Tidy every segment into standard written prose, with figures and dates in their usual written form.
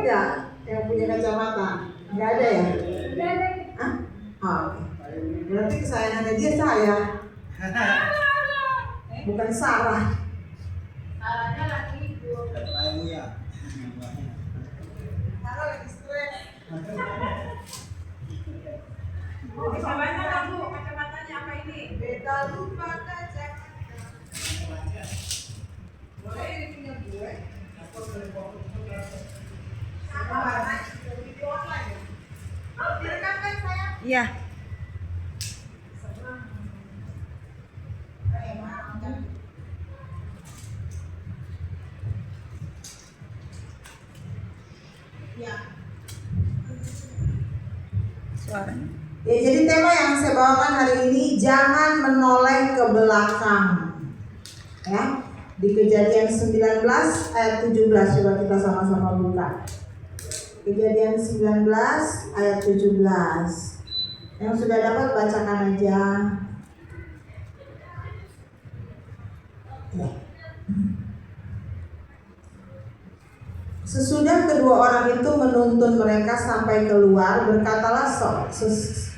nggak yang punya kacamata? Nggak ada ya? Hah? Oh, berarti kesayangannya dia saya, bukan Sarah. Sarahnya lagi tidur. Sarah lagi stres. Kacamatanya Bu, kacamatanya apa ini? Beda lupa kacamata. Boleh ini punya gue. Sama warna video online ya? Direkam kan saya? Iya. Ya. Suaranya. Ya, jadi tema yang saya bawakan hari ini, jangan menoleh ke belakang. Ya, di Kejadian 19 ayat 17, coba kita sama-sama buka. Kejadian 19 ayat 17. Yang sudah dapat bacakan aja. Ya. Sesudah kedua orang itu menuntun mereka sampai keluar, berkatalah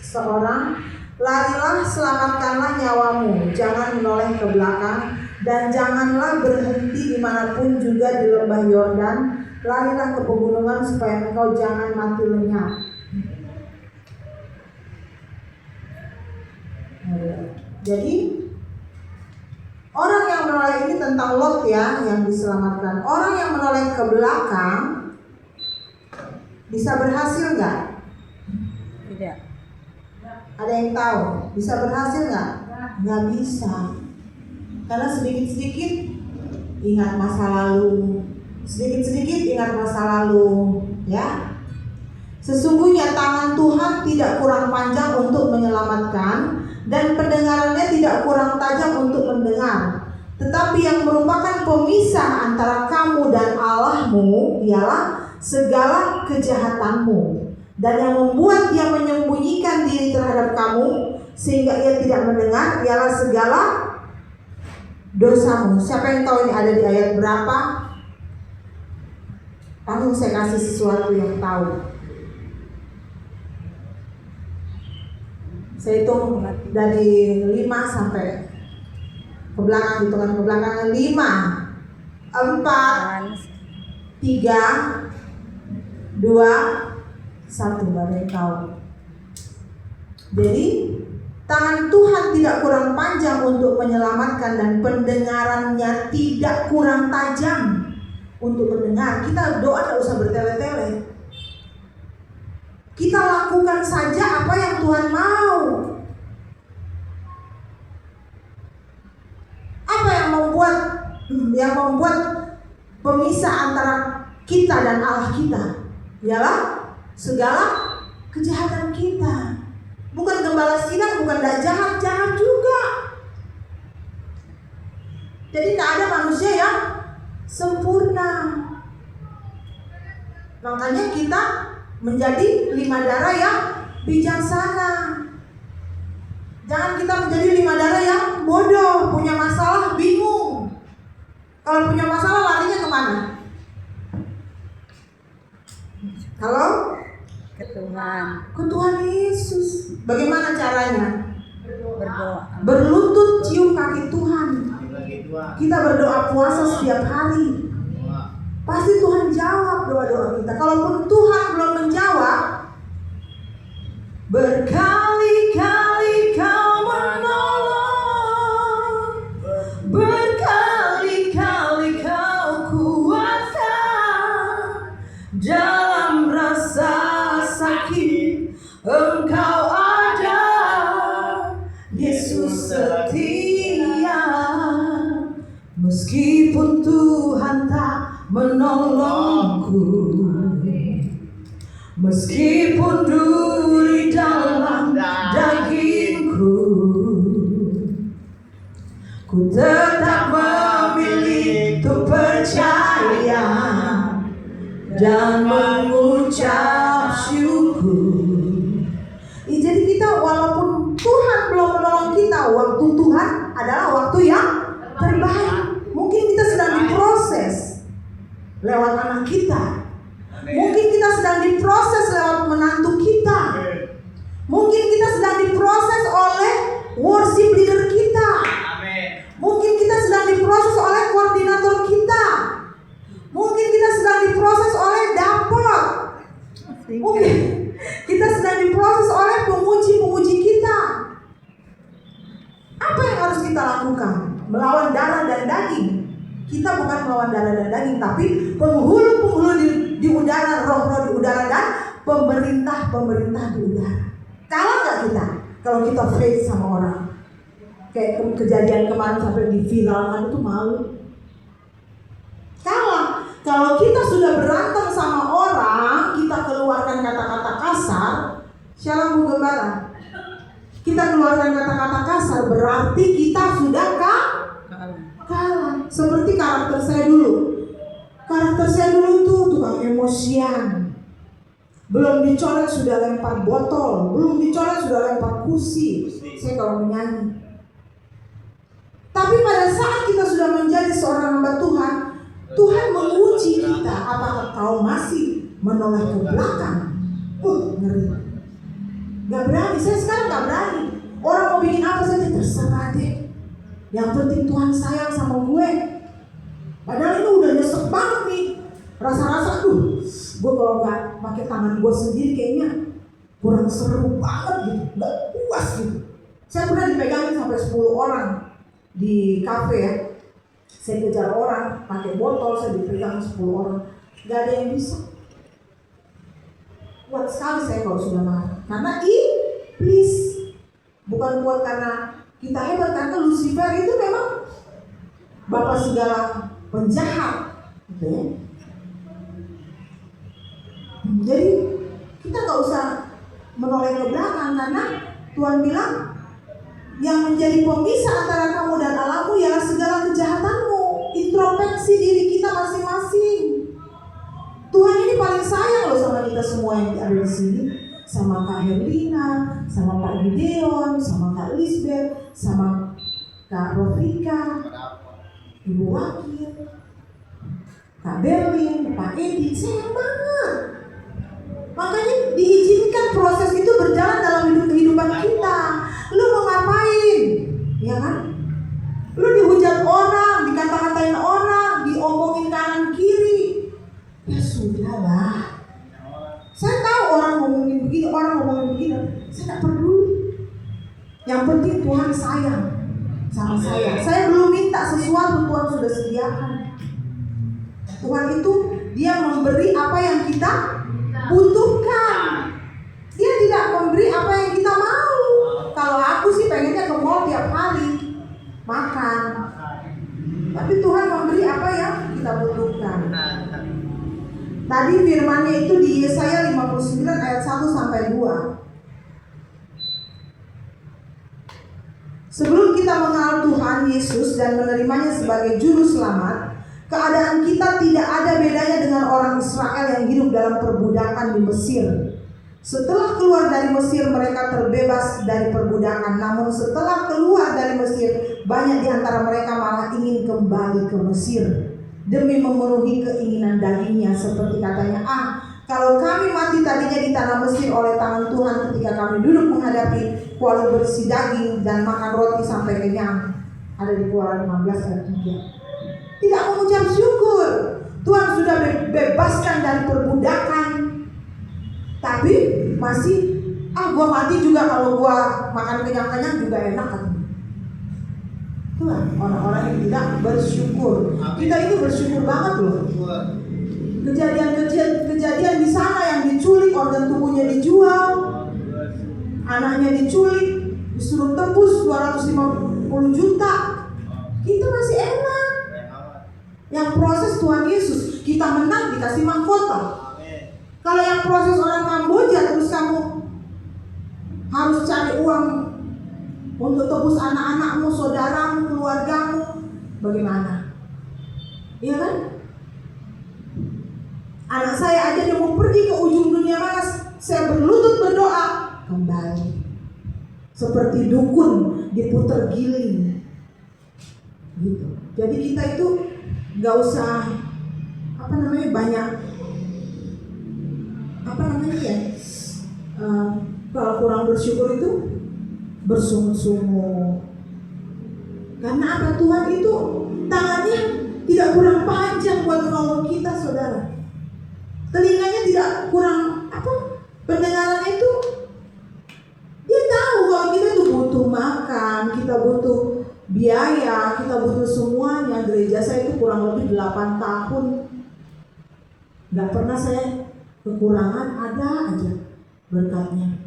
seorang, larilah, selamatkanlah nyawamu, jangan menoleh ke belakang, dan janganlah berhenti dimanapun juga di lembah Yordan. Larilah ke pegunungan supaya engkau jangan mati lenyap. Jadi orang yang menoleh ini tentang Lot ya, yang diselamatkan. Orang yang menoleh ke belakang bisa berhasil nggak? Tidak. Ada yang tahu? Bisa berhasil nggak? Nggak bisa. Karena sedikit-sedikit ingat masa lalu, sedikit-sedikit ingat masa lalu, ya. Sesungguhnya tangan Tuhan tidak kurang panjang untuk menyelamatkan, dan pendengarannya tidak kurang tajam untuk mendengar. Tetapi yang merupakan pemisah antara kamu dan Allahmu ialah segala kejahatanmu, dan yang membuat dia menyembunyikan diri terhadap kamu sehingga ia tidak mendengar ialah segala dosamu. Siapa yang tahu ini ada di ayat berapa? Langsung saya kasih sesuatu yang tahu. Saya hitung dari 5 sampai ke belakang, hitungan ke belakang. 5, 4, 3, 2, 1. Gak ada yang tahu. Jadi tangan Tuhan tidak kurang panjang untuk menyelamatkan, dan pendengarannya tidak kurang tajam untuk mendengar. Kita doa tidak usah bertele-tele. Kita lakukan saja apa yang Tuhan mau. Apa yang membuat pemisah antara kita dan Allah kita? Ialah segala kejahatan kita. Bukan gembala sidang, bukan tidak jahat juga. Jadi tidak ada manusia yang sempurna. Makanya kita menjadi 5 darah yang bijaksana. Jangan kita menjadi 5 darah yang bodoh, punya masalah, bingung. Kalau punya masalah larinya kemana? Halo? Ke Tuhan. Ke Tuhan Yesus. Bagaimana caranya? Berdoa. Berlutut cium kaki Tuhan. Kita berdoa puasa setiap hari. Pasti Tuhan jawab doa-doa kita. Kalaupun Tuhan belum menjawab, berkali-kali kau menolong, berkali-kali kau kuatkan. Dalam rasa sakit Engkau ada, Yesus setia. Meskipun Tuhan tak menolongku, meskipun duri dalam dagingku, ku tetap memilih untuk percaya dan mengucap syukur. Jadi kita walaupun Tuhan belum menolong kita, waktu Tuhan adalah waktu yang terbaik. Mungkin kita sedang diproses lewat anak kita, Mungkin kita sedang diproses lewat menantu kita. Mungkin kita sedang diproses oleh worship leader kita. Mungkin kita sedang diproses oleh koordinator kita. Mungkin kita sedang diproses oleh dapur. Mungkin kita sedang diproses oleh pemuji-pemuji kita. Apa yang harus kita lakukan? Melawan darah dan daging. Kita bukan melawan darah dan daging, tapi penghulu-penghulu di udara, roh-roh di udara, dan pemerintah-pemerintah di udara. Kalah nggak kita? Kalau kita face sama orang, kayak kejadian kemarin sampai diviralkan itu malu. Kalah. Kalau kita sudah berantem sama orang, kita keluarkan kata-kata kasar, shalom Bu Gembala. Kita keluarkan kata-kata kasar, berarti kita sudah kalah. Seperti karakter saya dulu. Karakter saya dulu tuh tukang emosian. Belum dicolek sudah lempar botol, belum dicolek sudah lempar kursi. Saya kalau menyanyi. Tapi pada saat kita sudah menjadi seorang hamba Tuhan, Tuhan menguji kita, apakah kau masih menoleh ke belakang? Ngeri. Gak berani, saya sekarang gak berani. Orang mau bikin apa saja terserah deh. Yang penting Tuhan sayang sama gue. Padahal itu udah nyesek banget nih. Rasa-rasa gue kalau gak pakai tangan gue sendiri kayaknya kurang seru banget gitu, gak puas gitu. Saya pernah dipegangin sampai 10 orang di kafe ya. Saya kejar orang pakai botol, saya dipegang 10 orang, gak ada yang bisa. Kuat sekali saya kalau sudah marah. Karena iblis. Bukan kuat karena kita hebat, karena Lucifer itu memang bapak segala penjahat, gitu ya. Jadi kita nggak usah menoleh ke belakang, karena Tuhan bilang yang menjadi pemisah antara kamu dan Allahmu ialah segala kejahatanmu. Introspeksi diri kita masing-masing. Tuhan ini paling sayang loh sama kita semua yang ada di sini. Sama Kak Herlina, sama Pak Gideon, sama Kak Lisbeth, sama Kak Rofika, Ibu Wakil, Kak Berlin, Pak Edi, sayang banget. Makanya diizinkan proses itu berjalan dalam kehidupan kita. Lu mau ngapain? Ya kan? Lu dihujat orang, dikata-katain orang, diomongin kanan kiri. Ya sudahlah. Saya tahu orang ngomongin begini, orang ngomongin begini. Saya tak peduli. Yang penting Tuhan sayang sama saya. Saya belum minta sesuatu, Tuhan sudah sediakan. Tuhan itu Dia memberi apa yang kita butuhkan. Dia tidak memberi apa yang kita mau. Kalau aku sih pengennya ke mall tiap hari makan. Tapi Tuhan memberi apa yang kita butuhkan. Tadi firman-Nya itu di Yesaya 59 ayat 1 sampai 2. Sebelum kita mengenal Tuhan Yesus dan menerimanya sebagai juru selamat, keadaan kita tidak ada bedanya dengan orang Israel yang hidup dalam perbudakan di Mesir. Setelah keluar dari Mesir, mereka terbebas dari perbudakan. Namun setelah keluar dari Mesir, banyak di antara mereka malah ingin kembali ke Mesir demi memenuhi keinginan dagingnya, seperti katanya, kalau kami mati tadinya di tanah Mesir oleh tangan Tuhan ketika kami duduk menghadapi kuali bersih daging dan makan roti sampai kenyang. Ada di Keluaran 15 ayat 3. Tidak mengucap syukur. Tuhan sudah bebaskan dari perbudakan, tapi masih gua mati juga kalau gua makan kenyang-kenyang juga enak kan. Tuhan, orang-orang yang tidak bersyukur. Kita itu bersyukur banget loh. Kejadian di sana yang diculik, organ tubuhnya dijual, anaknya diculik, disuruh tebus 250 juta. Kita masih enak. Yang proses Tuhan Yesus, kita menang dikasih mahkota. Kalau yang proses orang Kamboja terus kamu harus cari uang untuk tebus anak-anakmu, saudaramu, keluargamu, bagaimana? Iya kan? Anak saya aja dia mau pergi ke ujung dunia mana, saya berlutut berdoa, kembali. Seperti dukun diputer giling. Gitu. Jadi kita itu nggak usah banyak bersyukur itu bersungut-sungut. Karena apa? Tuhan itu tangannya tidak kurang panjang buat menolong kita, saudara. Telinganya tidak kurang pendengarannya itu. Dia tahu kalau kita itu butuh makan, kita butuh biaya, kita butuh semuanya. Gereja saya itu kurang lebih 8 tahun. Gak pernah saya kekurangan, ada aja berkatnya.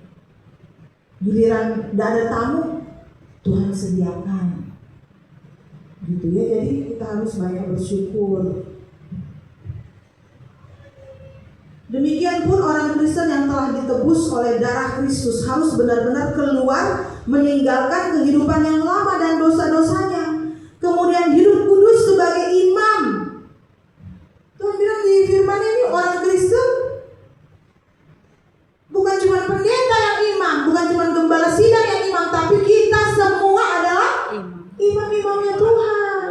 Giliran gak ada tamu, Tuhan sediakan. Gitu ya, jadi kita harus banyak bersyukur. Demikian pun orang Kristen yang telah ditebus oleh darah Kristus harus benar-benar keluar, meninggalkan kehidupan yang lama dan dosa-dosanya, kemudian hidup kudus sebagai imam. Tuhan bilang di firman ini, orang Kristen bukan cuma pendeta yang imam, bukan cuma gembala sidang yang imam, tapi kita semua adalah imam-imamnya Tuhan.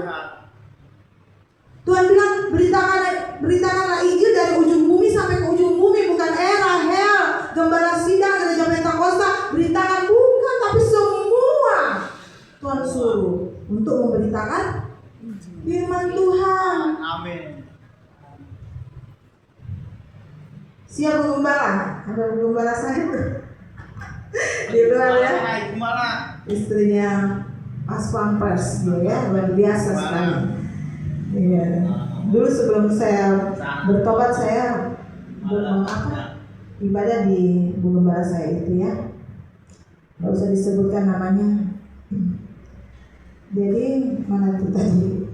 Tuhan bilang beritakanlah Injil dari ujung bumi sampai ke ujung bumi, bukan Rahel, gembala sidang, gereja Pentakosta. Beritakan bukan, tapi semua Tuhan suruh untuk memberitakan firman Tuhan. Amin. Siapa gembala? Ada gembala saya tuh. Di luar ya. Istrinya Mas Pampers, ya, luar biasa sekali. Iya. Dulu sebelum saya bertobat, saya ibadah di Bu Gembala saya itu ya. Gak usah disebutkan namanya. Jadi mana itu tadi?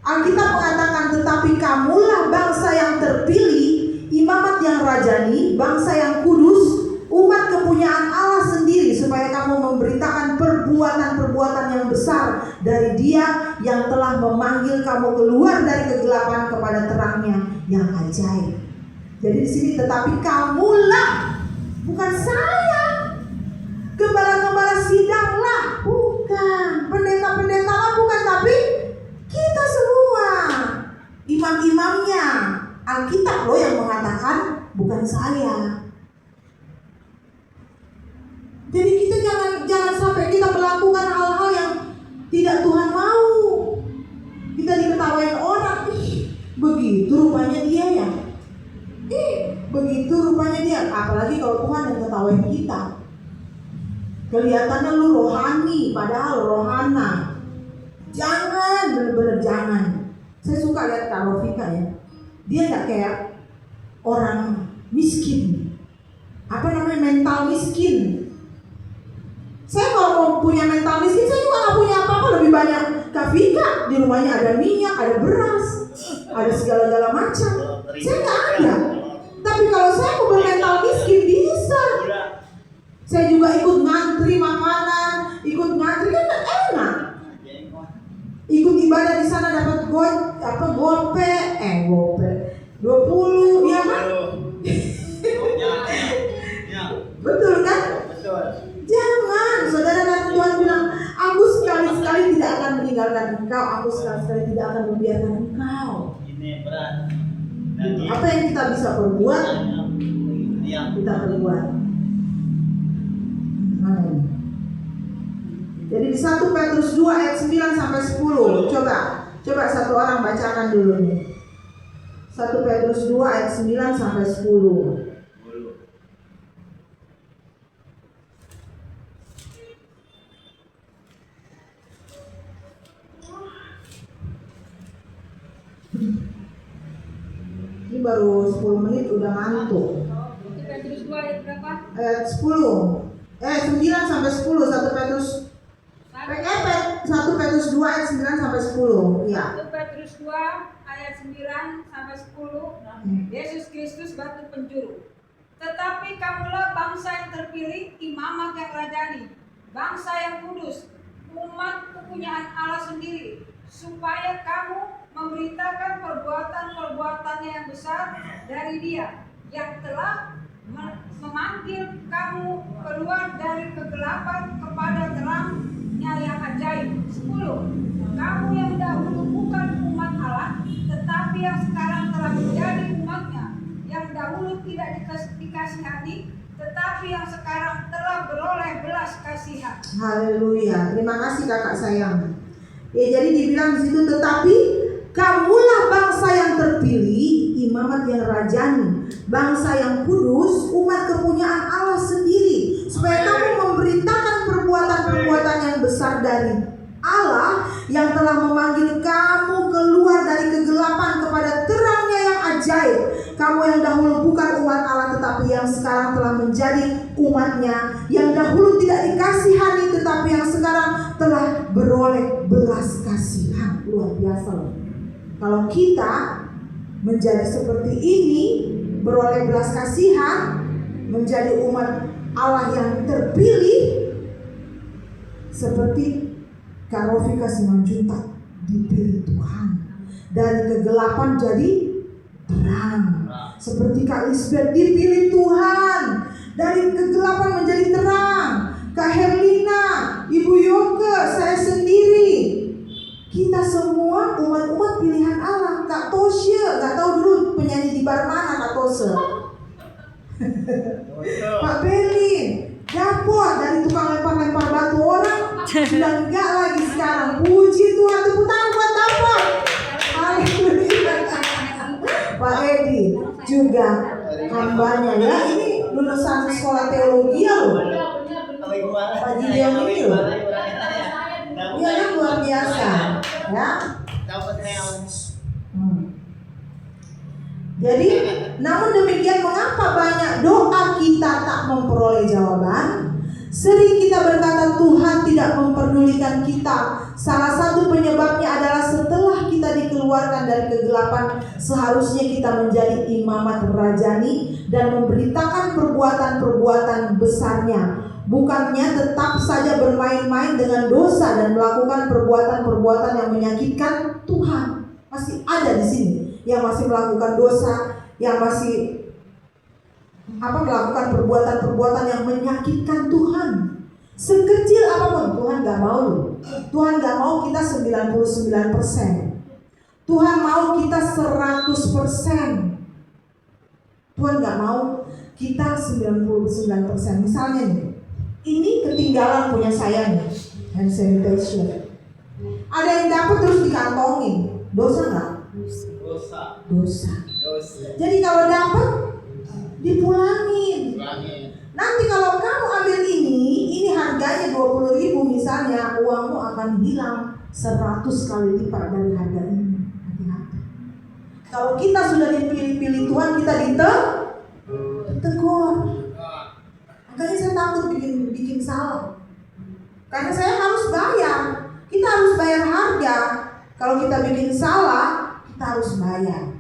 Alkitab mengatakan, tetapi kamulah bangsa yang terpilih, imamat yang rajani, bangsa yang kudus, umat kepunyaan Allah sendiri, supaya kamu memberitakan perbuatan-perbuatan yang besar dari Dia yang telah memanggil kamu keluar dari kegelapan kepada terangnya yang ajaib. Jadi di sini tetapi kamulah, bukan saya. Gembala-gembala sidang lah, bukan. Pendeta-pendeta lah, bukan. Tapi kita semua, imam-imamnya. Alkitab loh yang mengatakan, bukan saya. Jadi kita jangan sampai kita melakukan hal-hal yang tidak Tuhan mau. Kita diketawain orang, begitu rupanya dia ya. Begitu rupanya dia. Apalagi kalau Tuhan yang ketawain kita. Kelihatannya lu rohani, padahal rohana. Jangan, benar-benar jangan. Saya suka lihat Kak Rofika ya. Dia nggak kayak orang miskin. Mental miskin. Saya kalau mau punya mental miskin, saya juga nggak punya apa-apa. Lebih banyak Kak Vika, di rumahnya ada minyak, ada beras, ada segala-gala macam. Saya nggak ada. Tapi kalau saya mau bermental miskin, bisa. Saya juga ikut ngantri makanan, ikut ngantri kan enak. Ikut ibadah di sana dapat gope 20 ya kan? Betul kan? Betul. Jangan, saudara, dan Tuhan bilang, aku sekali-sekali tidak akan meninggalkan engkau, aku sekali-sekali tidak akan membiarkan engkau. Ini berat. Apa yang kita bisa perbuat, kita perbuat. Mana ini? Jadi di 1 Petrus 2 ayat 9 sampai 10. Coba satu orang bacakan dulu nih. 1 Petrus 2 ayat 9 sampai 10. Ini baru 10 menit udah ngantuk. Petrus 2 ayat berapa? Ayat 10. 9 sampai 10. 1 Petrus 2 ayat 9 sampai 10. Iya. 1 Petrus 2 ayat 9 sampai 10. Yesus Kristus batu penjuru. Tetapi kamulah bangsa yang terpilih, imamat yang rajani, bangsa yang kudus, umat kepunyaan Allah sendiri, supaya kamu memberitakan perbuatan-perbuatannya yang besar dari Dia yang telah memanggil kamu keluar dari kegelapan kepada terangnya yang ajaib. 10. Kamu yang dahulu bukan umat Allah, tetapi yang sekarang telah menjadi umatnya, yang dahulu tidak dikasihani, tetapi yang sekarang telah beroleh belas kasihan. Haleluya. Terima kasih kakak sayang. Ya, jadi dibilang di situ, tetapi kamulah bangsa yang terpilih, imamat yang rajani, bangsa yang kudus, umat kepunyaan Allah sendiri, supaya kamu memberitakan perbuatan-perbuatan yang besar dari Allah yang telah memanggil kamu keluar dari kegelapan kepada terangnya yang ajaib. Kamu yang dahulu bukan umat Allah tetapi yang sekarang telah menjadi umatnya, yang dahulu tidak dikasihani tetapi yang sekarang telah beroleh belas kasihan. Luar biasa loh. Kalau kita menjadi seperti ini, beroleh belas kasihan, menjadi umat Allah yang terpilih, seperti Kak Rofika Simanjuntak, dipilih Tuhan, dari kegelapan jadi terang. Seperti Kak Lisbeth, dipilih Tuhan, dari kegelapan menjadi terang. Kak Herlina, Ibu Yoke, saya sendiri, kita semua umat-umat pilihan Allah. Kak Tosya, gak tahu dulu penyanyi di bar mana Kak Tosya. Pak Berlin, dapur dari tukang lempar-lempar batu orang, sudah enggak lagi sekarang. Puji Tuhan, tepuk tangan buat dapur. Haleluya. Pak Edi juga hambanya ya, ini lulusan sekolah teologi ya loh. Pak Gideon ini loh. Iya kan, luar biasa ya. Jadi, namun demikian mengapa banyak doa kita tak memperoleh jawaban? Sering kita berkata Tuhan tidak memperdulikan kita. Salah satu penyebabnya adalah setelah kita dikeluarkan dari kegelapan, seharusnya kita menjadi imamat rajani dan memberitakan perbuatan-perbuatan besarnya. Bukannya tetap saja bermain-main dengan dosa dan melakukan perbuatan-perbuatan yang menyakitkan Tuhan. Masih ada di sini yang masih melakukan dosa, yang masih melakukan perbuatan-perbuatan yang menyakitkan Tuhan. Sekecil apapun, Tuhan gak mau. Tuhan gak mau kita 99%. Tuhan mau kita 100%. Tuhan gak mau kita 99%. Misalnya nih, ini ketinggalan punya saya nih, hand sanitizer. Ada yang dapat terus dikantongin, dosa gak? Dosa. Jadi kalau dapat, dipulangin. Nanti kalau kamu ambil ini harganya 20.000 misalnya, uangmu akan hilang 100 kali lipat dari harga ini. Hati-hati. Kalau kita sudah dipilih-pilih Tuhan, kita ditegur. Makanya saya takut bikin salah. Karena saya harus bayar. Kita harus bayar harga. Kalau kita bikin salah, kita harus bayar.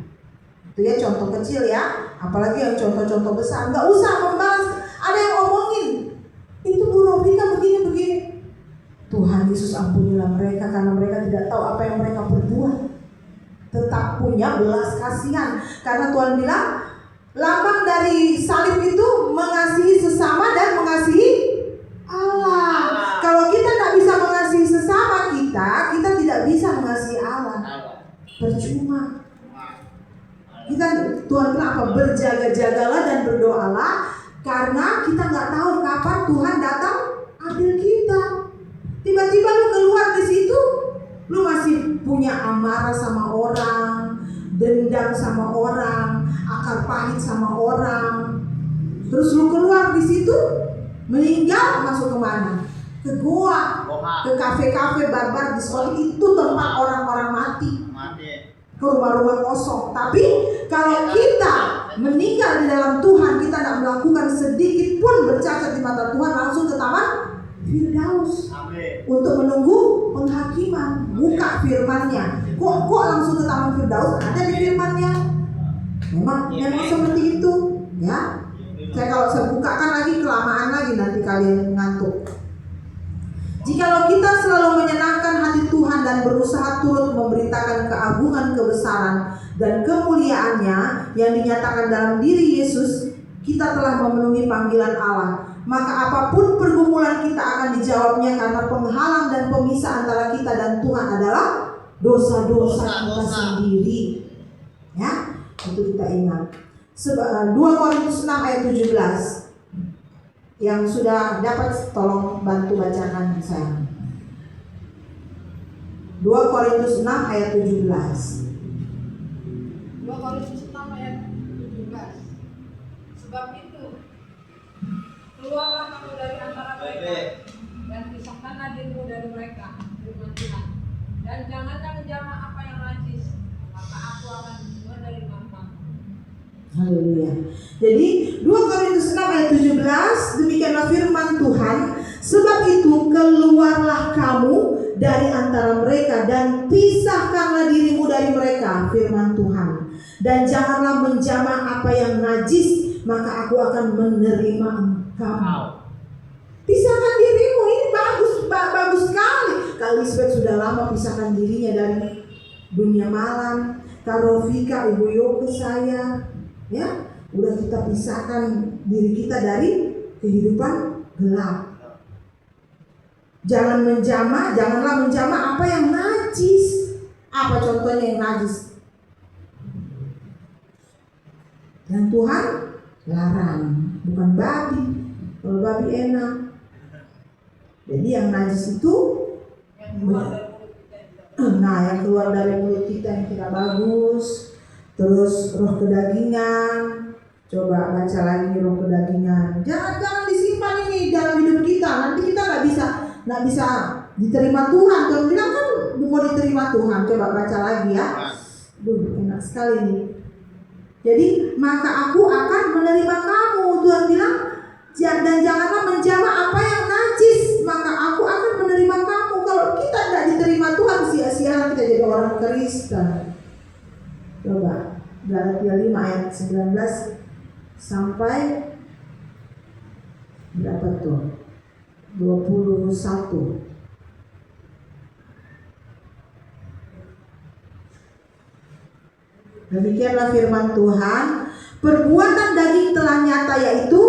Itu ya contoh kecil ya. Apalagi yang contoh-contoh besar, nggak usah membalas. Ada yang ngomongin, itu Bu Rofika begini-begini. Tuhan Yesus ampunilah mereka karena mereka tidak tahu apa yang mereka berbuat. Tetap punya belas kasihan, karena Tuhan bilang lambang dari salib itu mengasihi sesama dan mengasihi Allah. Kalau kita tidak bisa mengasihi sesama kita tidak bisa mengasihi Allah. Percuma. Kita, Tuhan bilang apa? Berjaga-jagalah dan berdoalah, karena kita nggak tahu kapan Tuhan datang ambil kita. Tiba-tiba lu keluar di situ, lu masih punya amarah sama orang, dendam sama orang, akar pahit sama orang. Terus lu keluar di situ, meninggal, masuk kemana? Ke goa, ke kafe-kafe, bar-bar, diskotik, itu tempat orang-orang mati. Ke rumah-rumah kosong. Tapi kalau kita meninggal di dalam Tuhan, kita tidak melakukan sedikit pun bercacat di mata Tuhan, langsung ke taman Firdaus untuk menunggu penghakiman. Buka firman-Nya. Kok langsung ke taman Firdaus? Ada di firman-Nya. Memang seperti itu, ya. Kalau saya bukakan lagi, kelamaan lagi nanti kalian ngantuk. Jikalau kita selalu menyenangkan hati Tuhan dan berusaha turut memberitakan keagungan, kebesaran, dan kemuliaannya yang dinyatakan dalam diri Yesus, kita telah memenuhi panggilan Allah. Maka apapun pergumulan kita akan dijawabnya, karena penghalang dan pemisah antara kita dan Tuhan adalah dosa-dosa kita sendiri. Ya, itu kita ingat. 2 Korintus 6 ayat 17. Yang sudah dapat tolong bantu bacakan saya. 2 Korintus 6 ayat 17. 2 Korintus 6 ayat 17. Sebab itu keluarlah kamu dari antara mereka dan pisahkanlah dirimu dari mereka, firman Tuhan. Dan janganlah menjamah apa yang najis, maka aku akan menerima kamu. Haleluya. Jadi 2 Korintus 6 ayat 17, demikianlah firman Tuhan, sebab itu keluarlah kamu dari antara mereka dan pisahkanlah dirimu dari mereka, firman Tuhan. Dan janganlah menjamah apa yang najis, maka aku akan menerima kamu. Pisahkan dirimu, ini bagus sekali. Kak Lisbeth sudah lama pisahkan dirinya dari dunia malam. Kak Rofika, Ibu Yoke, saya, ya, udah kita pisahkan diri kita dari kehidupan gelap. Janganlah menjamah apa yang najis. Apa contohnya yang najis? Dan Tuhan larang, bukan babi. Kalau babi enak. Jadi yang najis itu yang keluar dari mulut kita yang tidak bagus. Terus roh kedagingan. Coba baca lagi roh kedagingan. Jangan disimpan ini dalam hidup kita. Nanti kita nggak bisa diterima Tuhan. Tuhan bilang kan mau diterima Tuhan. Coba baca lagi ya. Enak sekali nih. Jadi maka aku akan menerima kamu. Tuhan bilang, dan janganlah menjamah apa yang najis, maka aku akan menerima kamu. Kalau kita tidak diterima Tuhan, sia-sia kita jadi orang Kristen. Coba Galatia 5 ayat 19 sampai berapa tuh? 21. Demikianlah firman Tuhan, perbuatan daging telah nyata, yaitu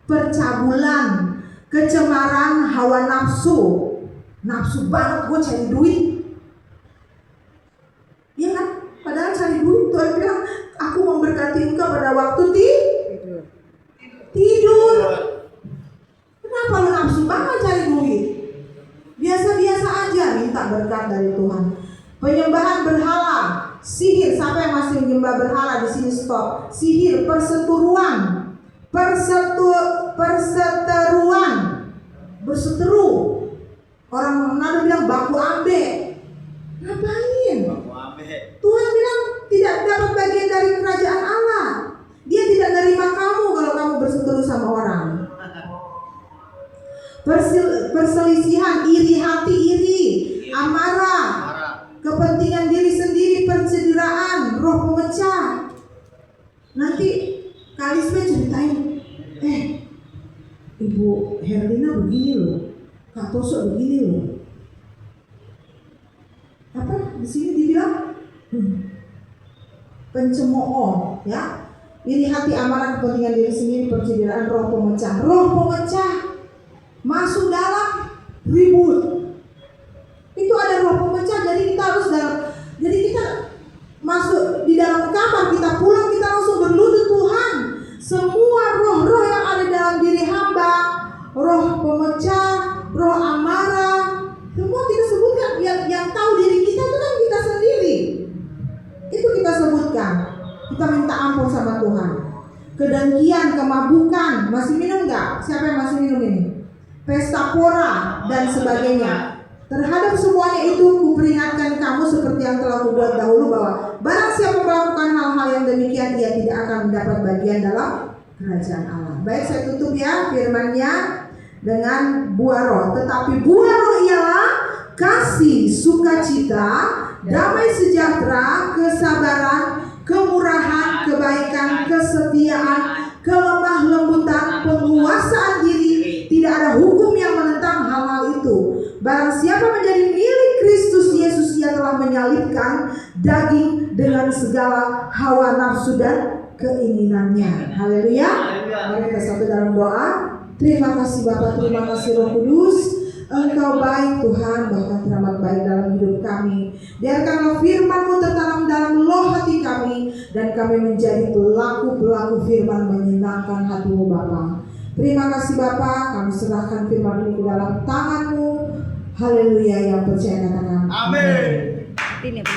percabulan, kecemaran, hawa nafsu. Nafsu banget gue cari duit, ya kan? Padahal cari duit, Tuhan bilang aku memberkati engkau pada waktu tidur. Kenapa lu nafsu banget cari duit? Biasa-biasa aja minta berkat dari Tuhan. Penyembahan berhala, sihir. Siapa yang masih menyembah berhala di sini stop. Sihir, perseteruan, berseteru. Orang Manado bilang baku ambe. Ngapain? Tuhan bilang tidak dapat bagian dari kerajaan Allah. Dia tidak nerima kamu kalau kamu berseteru sama orang. Perselisihan, iri hati, amarah, kepentingan diri sendiri, pencederaan, roh pemecah. Nanti Kalisme ceritain, Ibu Herlina begini loh, Kak Toso begini loh. Apa di sini dibilang pencemooh, ya, iri hati, amarah, kepentingan diri sendiri, pencederaan, roh pemecah masuk dalam ribut. Itu ada roh pemecah, jadi kita harus jadi kita masuk di dalam kamar, kita pulang, kita langsung berlutut, Tuhan, semua roh-roh yang ada dalam diri hamba, roh pemecah, roh amarah, semua kita sebutkan. Yang tahu diri kita itu kan kita sendiri. Itu kita sebutkan. Kita minta ampun sama Tuhan. Kedengkian, kemabukan, masih minum nggak? Siapa yang masih minum ini? Pesta pora dan sebagainya. Terhadap semuanya itu kuperingatkan kamu seperti yang telah kubuat dahulu, bahwa barang siapa melakukan hal-hal yang demikian, ia tidak akan mendapat bagian dalam kerajaan Allah. Baik, saya tutup ya firman-Nya dengan buah roh. Tetapi buah roh ialah kasih, sukacita, damai sejahtera, kesabaran, kemurahan, kebaikan, kesetiaan, kelemah lembutan, penguasaan diri. Tidak ada hukum yang menentang hal-hal itu. Barang siapa menjadi milik Kristus Yesus, ia telah menyalibkan daging dengan segala hawa nafsu dan keinginannya. Haleluya. Mari kita satu dalam doa. Terima kasih Bapa, terima kasih Roh Kudus. Engkau baik Tuhan, bahkan teramat baik dalam hidup kami. Biarkanlah firman-Mu tertanam dalam loh hati kami, dan kami menjadi pelaku-pelaku firman menyenangkan hati-Mu Bapa. Terima kasih Bapa, kami serahkan firman ini ke dalam tangan-Mu. Haleluya, yang percaya katakan Amin. Ini, Bu.